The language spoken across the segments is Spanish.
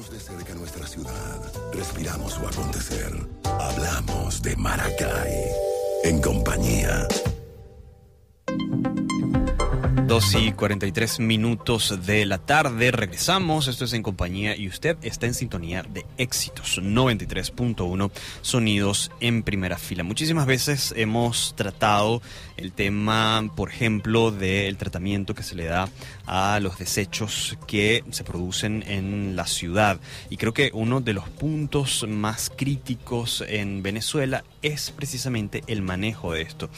Vivimos de cerca nuestra ciudad, respiramos su acontecer. Hablamos de Maracay, en compañía. 2:43 de la tarde, regresamos, esto es En Compañía y usted está en sintonía de Éxitos 93.1, sonidos en primera fila. Muchísimas veces hemos tratado el tema, por ejemplo, del tratamiento que se le da a los desechos que se producen en la ciudad, y creo que uno de los puntos más críticos en Venezuela es precisamente el manejo de esto.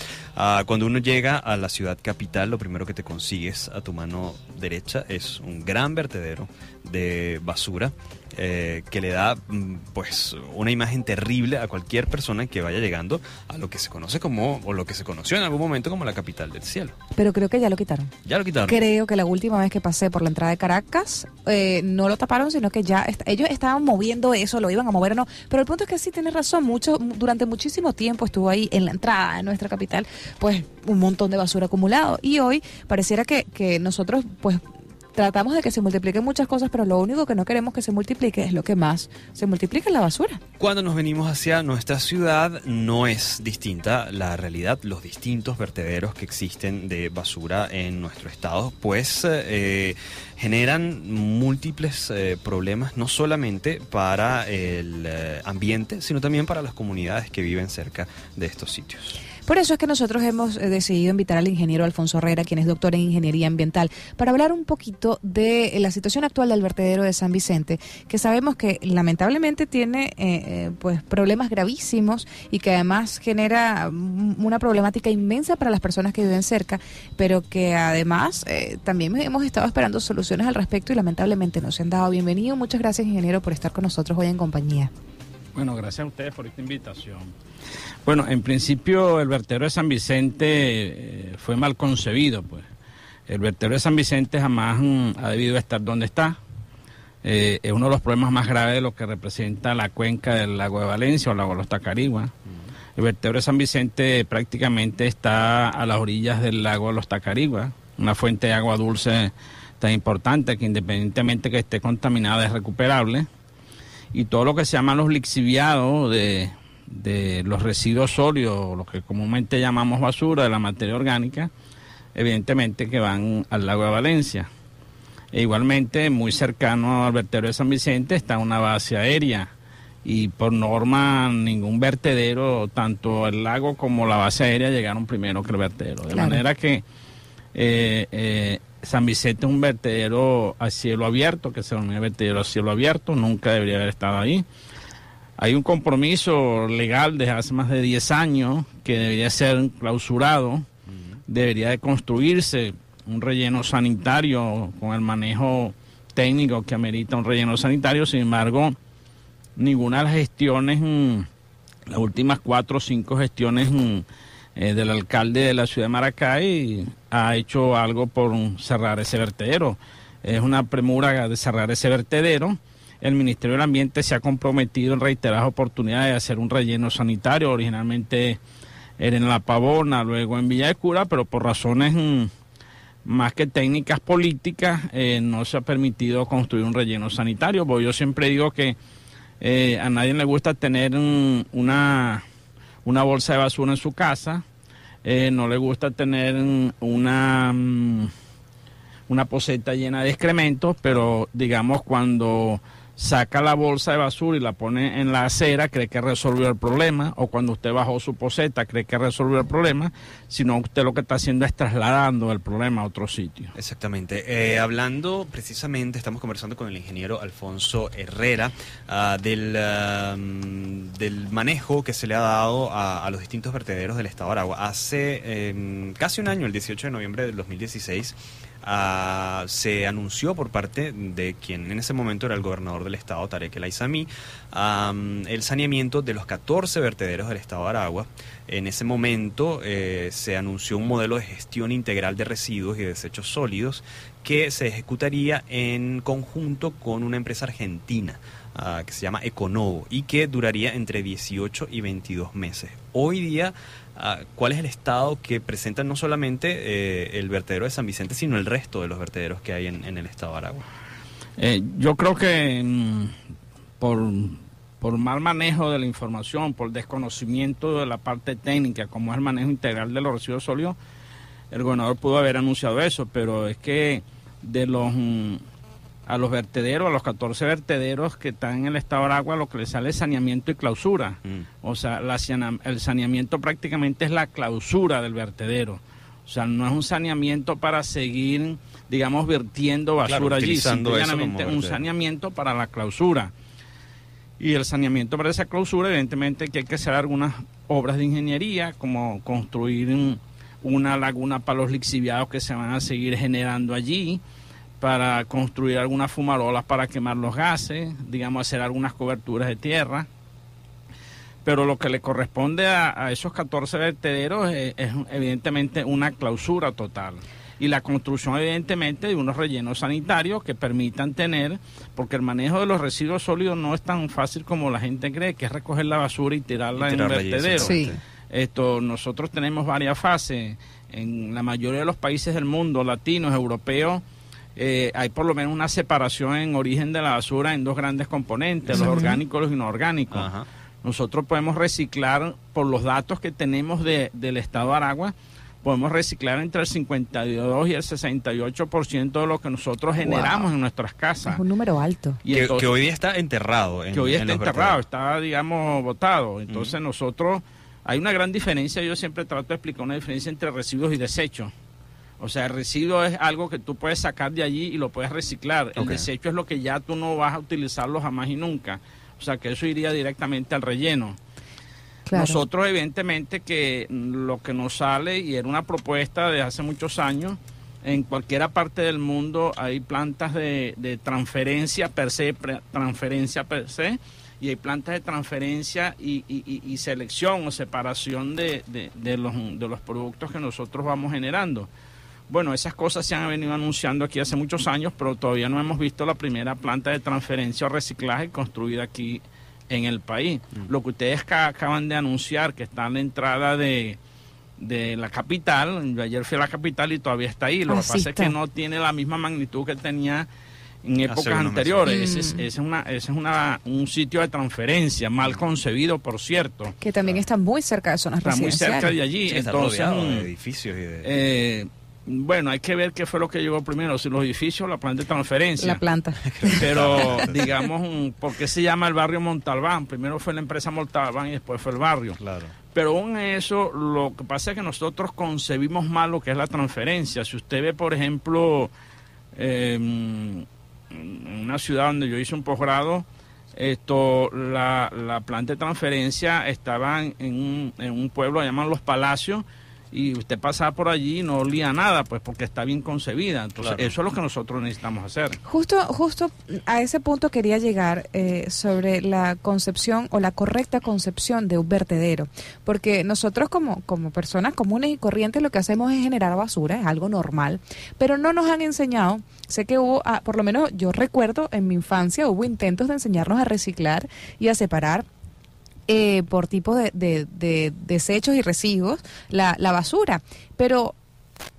Cuando uno llega a la ciudad capital, lo primero que te consigues a tu mano derecha es un gran vertedero de basura que le da pues una imagen terrible a cualquier persona que vaya llegando a lo que se conoce como, o lo que se conoció en algún momento como la capital del cielo. Pero creo que ya lo quitaron. Ya lo quitaron. Creo que la última vez que pasé por la entrada de Caracas, no lo taparon, sino que ya ellos estaban moviendo eso, lo iban a mover o no. Pero el punto es que sí tienes razón, durante muchísimo tiempo estuvo ahí en la entrada de nuestra capital, pues un montón de basura acumulado. Y hoy pareciera que nosotros, pues, tratamos de que se multipliquen muchas cosas, pero lo único que no queremos que se multiplique es lo que más se multiplica, la basura. Cuando nos venimos hacia nuestra ciudad, no es distinta la realidad. Los distintos vertederos que existen de basura en nuestro estado, pues generan múltiples problemas, no solamente para el ambiente, sino también para las comunidades que viven cerca de estos sitios. Por eso es que nosotros hemos decidido invitar al ingeniero Alfonso Herrera, quien es doctor en Ingeniería Ambiental, para hablar un poquito de la situación actual del vertedero de San Vicente, que sabemos que lamentablemente tiene pues problemas gravísimos y que además genera una problemática inmensa para las personas que viven cerca, pero que además también hemos estado esperando soluciones al respecto y lamentablemente no se han dado. Bienvenido, muchas gracias, ingeniero, por estar con nosotros hoy en compañía. Bueno, gracias a ustedes por esta invitación. Bueno, en principio el vertedero de San Vicente fue mal concebido, pues. El vertedero de San Vicente jamás ha debido estar donde está. Es uno de los problemas más graves de lo que representa la cuenca del lago de Valencia o el lago de los Tacarigua. El vertedero de San Vicente prácticamente está a las orillas del lago de los Tacarigua, una fuente de agua dulce tan importante que independientemente que esté contaminada es recuperable. Y todo lo que se llaman los lixiviados de los residuos sólidos, lo que comúnmente llamamos basura, de la materia orgánica, evidentemente que van al lago de Valencia. E igualmente, muy cercano al vertedero de San Vicente está una base aérea, y por norma ningún vertedero, tanto el lago como la base aérea, llegaron primero que el vertedero. De manera que San Vicente es un vertedero a cielo abierto, que se denomina vertedero a cielo abierto, nunca debería haber estado ahí. Hay un compromiso legal desde hace más de 10 años que debería ser clausurado, debería de construirse un relleno sanitario con el manejo técnico que amerita un relleno sanitario. Sin embargo, ninguna de las gestiones, las últimas 4 o 5 gestiones del alcalde de la ciudad de Maracay ha hecho algo por cerrar ese vertedero. Es una premura de cerrar ese vertedero. El Ministerio del Ambiente se ha comprometido en reiteradas oportunidades de hacer un relleno sanitario. Originalmente era en La Pavona, luego en Villa de Cura, pero por razones más que técnicas políticas no se ha permitido construir un relleno sanitario. Porque yo siempre digo que a nadie le gusta tener una bolsa de basura en su casa, no le gusta tener una poceta llena de excrementos, pero digamos cuando saca la bolsa de basura y la pone en la acera, cree que resolvió el problema, o cuando usted bajó su poceta cree que resolvió el problema, sino usted lo que está haciendo es trasladando el problema a otro sitio. Exactamente. Hablando precisamente, estamos conversando con el ingeniero Alfonso Herrera del manejo que se le ha dado a los distintos vertederos del estado de Aragua. Hace casi un año, el 18 de noviembre del 2016, se anunció por parte de quien en ese momento era el gobernador del estado, Tarek El Aizami, el saneamiento de los 14 vertederos del estado de Aragua. En ese momento se anunció un modelo de gestión integral de residuos y desechos sólidos que se ejecutaría en conjunto con una empresa argentina que se llama Econovo y que duraría entre 18 y 22 meses. Hoy día, ¿cuál es el estado que presenta no solamente el vertedero de San Vicente, sino el resto de los vertederos que hay en el estado de Aragua? Yo creo que por mal manejo de la información, por desconocimiento de la parte técnica, como es el manejo integral de los residuos sólidos, el gobernador pudo haber anunciado eso, pero es que a los vertederos, a los 14 vertederos que están en el estado de Aragua, lo que les sale es saneamiento y clausura. O sea, el saneamiento prácticamente es la clausura del vertedero. O sea, no es un saneamiento para seguir, digamos, vertiendo basura allí, simplemente un saneamiento para la clausura. Y el saneamiento para esa clausura, evidentemente que hay que hacer algunas obras de ingeniería, como construir una laguna para los lixiviados que se van a seguir generando allí, para construir algunas fumarolas para quemar los gases, digamos, hacer algunas coberturas de tierra. Pero lo que le corresponde a esos 14 vertederos es evidentemente una clausura total. Y la construcción evidentemente de unos rellenos sanitarios que permitan tener, porque el manejo de los residuos sólidos no es tan fácil como la gente cree, que es recoger la basura y tirarla en un vertedero. Sí. Nosotros tenemos varias fases. En la mayoría de los países del mundo, latinos, europeos, hay por lo menos una separación en origen de la basura en dos grandes componentes, los orgánicos y los inorgánicos. Ajá. Nosotros podemos reciclar, por los datos que tenemos del estado de Aragua, podemos reciclar entre el 52 y el 68% de lo que nosotros generamos en nuestras casas. Es un número alto. Y entonces, que hoy día está enterrado. Que hoy está enterrado, está, digamos, botado. Entonces nosotros, hay una gran diferencia, yo siempre trato de explicar una diferencia entre residuos y desechos. O sea, el residuo es algo que tú puedes sacar de allí y lo puedes reciclar. El desecho es lo que ya tú no vas a utilizarlo jamás y nunca. O sea, que eso iría directamente al relleno. Claro. Nosotros, evidentemente, que lo que nos sale, y era una propuesta de hace muchos años, en cualquier parte del mundo hay plantas de transferencia per se, y hay plantas de transferencia y selección o separación de los productos que nosotros vamos generando. Bueno, esas cosas se han venido anunciando aquí hace muchos años, pero todavía no hemos visto la primera planta de transferencia o reciclaje construida aquí en el país. Lo que ustedes acaban de anunciar, que está en la entrada de la capital, yo ayer fui a la capital y todavía está ahí. Lo que pasa es que no tiene la misma magnitud que tenía en épocas anteriores. Ese es un sitio de transferencia, mal concebido, por cierto. Que también está muy cerca de zonas residenciales. Está muy cerca de allí. Sí, entonces, está rodeado de edificios y de... bueno, hay que ver qué fue lo que llegó primero, si los edificios o la planta de transferencia. La planta. Pero, digamos, ¿por qué se llama el barrio Montalbán? Primero fue la empresa Montalbán y después fue el barrio. Claro. Pero aún eso, lo que pasa es que nosotros concebimos mal lo que es la transferencia. Si usted ve, por ejemplo, en una ciudad donde yo hice un posgrado, la planta de transferencia estaba en un pueblo que llaman Los Palacios, y usted pasaba por allí y no olía nada, pues porque está bien concebida. Entonces, claro, eso es lo que nosotros necesitamos hacer. Justo a ese punto quería llegar, sobre la concepción o la correcta concepción de un vertedero, porque nosotros como personas comunes y corrientes lo que hacemos es generar basura, es algo normal, pero no nos han enseñado. Sé que hubo, por lo menos yo recuerdo en mi infancia, hubo intentos de enseñarnos a reciclar y a separar por tipo de desechos y residuos la basura, pero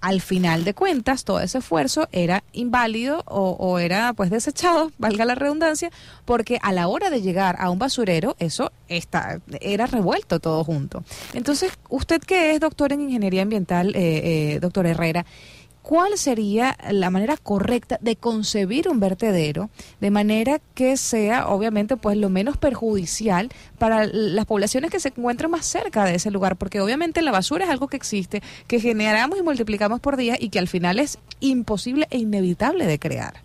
al final de cuentas todo ese esfuerzo era inválido o era pues desechado, valga la redundancia, porque a la hora de llegar a un basurero eso era revuelto todo junto. Entonces, usted que es doctor en ingeniería ambiental, doctor Herrera, ¿cuál sería la manera correcta de concebir un vertedero de manera que sea, obviamente, pues lo menos perjudicial para las poblaciones que se encuentran más cerca de ese lugar? Porque obviamente la basura es algo que existe, que generamos y multiplicamos por día y que al final es imposible e inevitable de crear.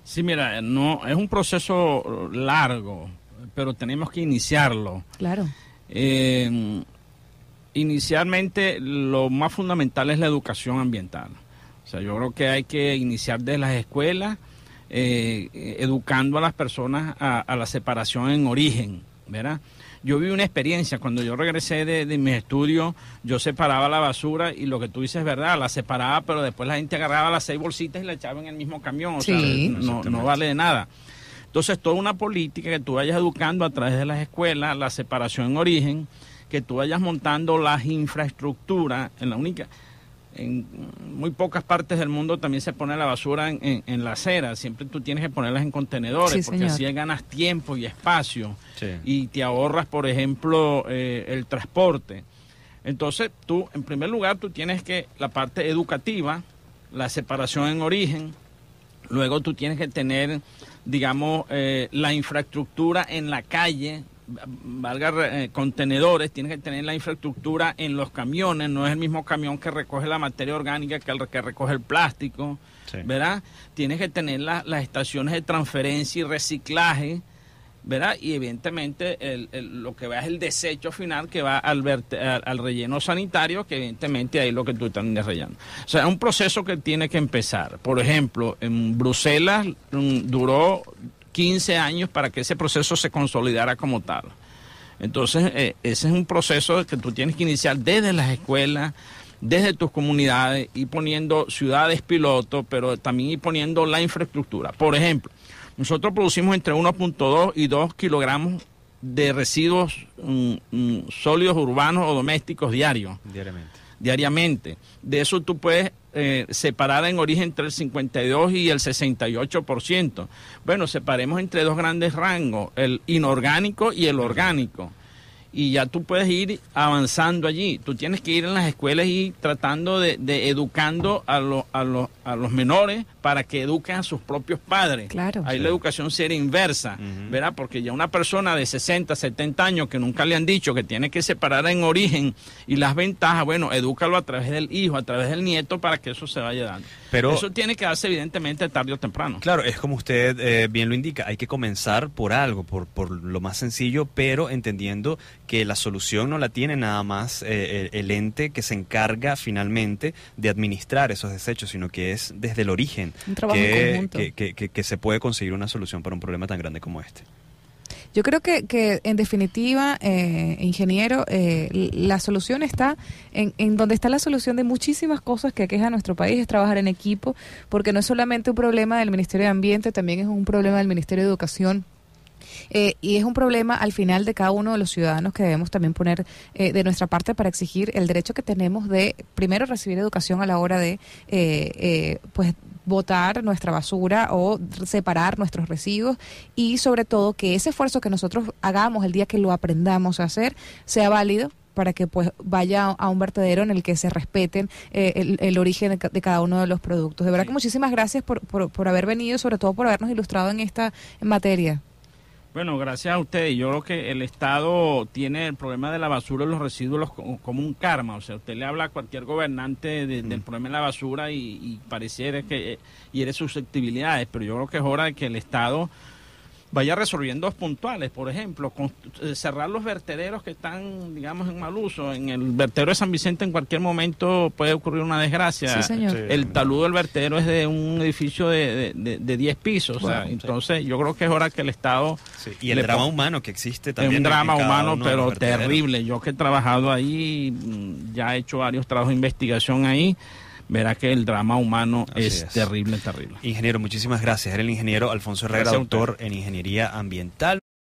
Sí, mira, no es un proceso largo, pero tenemos que iniciarlo. Claro. Inicialmente, lo más fundamental es la educación ambiental. O sea, yo creo que hay que iniciar desde las escuelas, educando a las personas a la separación en origen, ¿verdad? Yo vi una experiencia, cuando yo regresé de mis estudios, yo separaba la basura y lo que tú dices es verdad, la separaba, pero después la gente agarraba las 6 bolsitas y la echaba en el mismo camión, o sí, sea, no vale de nada. Entonces, toda una política que tú vayas educando a través de las escuelas, la separación en origen, que tú vayas montando las infraestructuras, en muy pocas partes del mundo también se pone la basura en la acera. Siempre tú tienes que ponerlas en contenedores, Sí, porque señor. así ganas tiempo y espacio. Sí. Y te ahorras, por ejemplo, el transporte. Entonces, tú, en primer lugar, tú tienes que la parte educativa, la separación en origen. Luego tú tienes que tener, digamos, la infraestructura en la calle, contenedores, tienes que tener la infraestructura en los camiones. No es el mismo camión que recoge la materia orgánica que el que recoge el plástico, Sí. ¿verdad? Tienes que tener las estaciones de transferencia y reciclaje, ¿verdad? Y evidentemente lo que va es el desecho final que va al relleno sanitario, que evidentemente ahí es lo que tú estás relleno. O sea, es un proceso que tiene que empezar. Por ejemplo, en Bruselas duró 15 años para que ese proceso se consolidara como tal. Entonces, ese es un proceso que tú tienes que iniciar desde las escuelas, desde tus comunidades, y poniendo ciudades piloto, pero también ir poniendo la infraestructura. Por ejemplo, nosotros producimos entre 1.2 y 2 kilogramos de residuos sólidos urbanos o domésticos diariamente. De eso tú puedes separar en origen entre el 52 y el 68%. Bueno, separemos entre dos grandes rangos, el inorgánico y el orgánico. Y ya tú puedes ir avanzando allí. Tú tienes que ir en las escuelas y tratando de educando a los menores para que eduquen a sus propios padres. Claro. Ahí Sí. la educación sería inversa, ¿verdad? Porque ya una persona de 60, 70 años que nunca le han dicho que tiene que separar en origen y las ventajas, bueno, edúcalo a través del hijo, a través del nieto, para que eso se vaya dando. Pero Eso tiene que darse evidentemente tarde o temprano. claro, es como usted bien lo indica, hay que comenzar por algo, por lo más sencillo, pero entendiendo que la solución no la tiene nada más el ente que se encarga finalmente de administrar esos desechos, sino que es desde el origen Un trabajo en conjunto. que se puede conseguir una solución para un problema tan grande como este. Yo creo que en definitiva, ingeniero, la solución está en donde está la solución de muchísimas cosas que aqueja a nuestro país, es trabajar en equipo, porque no es solamente un problema del Ministerio de Ambiente, también es un problema del Ministerio de Educación. Y es un problema al final de cada uno de los ciudadanos que debemos también poner de nuestra parte para exigir el derecho que tenemos de primero recibir educación a la hora de pues botar nuestra basura o separar nuestros residuos, y sobre todo que ese esfuerzo que nosotros hagamos el día que lo aprendamos a hacer sea válido para que pues vaya a un vertedero en el que se respeten el origen de cada uno de los productos. De verdad que muchísimas gracias por haber venido, sobre todo por habernos ilustrado en esta materia. Bueno, gracias a ustedes. Yo creo que el Estado tiene el problema de la basura y los residuos como un karma. O sea, usted le habla a cualquier gobernante del problema de la basura y pareciera que hiere susceptibilidades, pero yo creo que es hora de que el Estado vaya resolviendo los puntuales. Por ejemplo, cerrar los vertederos que están, digamos, en mal uso. En el vertedero de San Vicente en cualquier momento puede ocurrir una desgracia. Sí, señor. Sí. El taludo del vertedero es de un edificio de 10 pisos. Bueno, o sea, entonces yo creo que es hora que el Estado... Sí, y el le drama pon- humano que existe Es también. un drama en cada humano, uno de pero los vertederos. terrible. Yo que he trabajado ahí, ya he hecho varios trabajos de investigación ahí, verá que el drama humano Así es es. terrible, terrible. Ingeniero, muchísimas gracias. Era el ingeniero Alfonso Herrera, Gracias a usted. doctor en Ingeniería Ambiental.